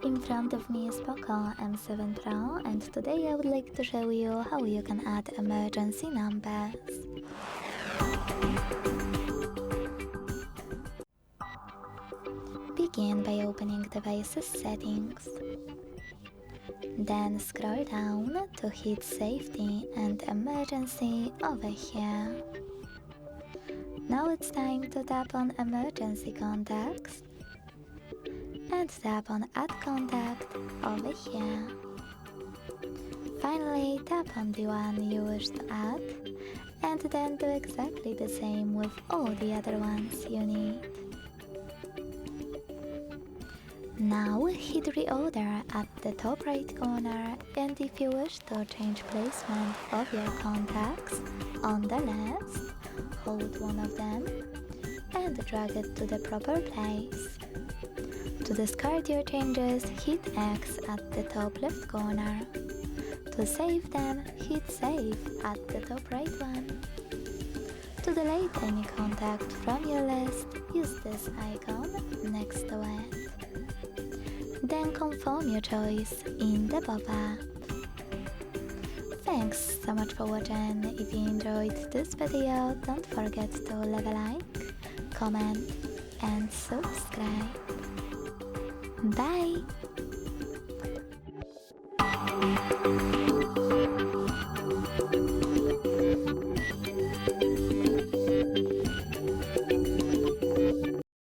In front of me is POCO M7 Pro, and today I would like to show you how you can add emergency numbers. Begin by opening Devices Settings. Then scroll down to hit Safety and Emergency over here. Now it's time to tap on Emergency Contacts and tap on Add Contact over here. Finally, tap on the one you wish to add, and then do exactly the same with all the other ones you need. Now hit Reorder at the top right corner, and if you wish to change placement of your contacts on the list, hold one of them and drag it to the proper place. To discard your changes, hit X at the top left corner. To save them, hit Save at the top right one. To delete any contact from your list, use this icon next to it. Then confirm your choice in the pop-up. Thanks so much for watching. If you enjoyed this video, don't forget to leave a like, comment and subscribe. Bye!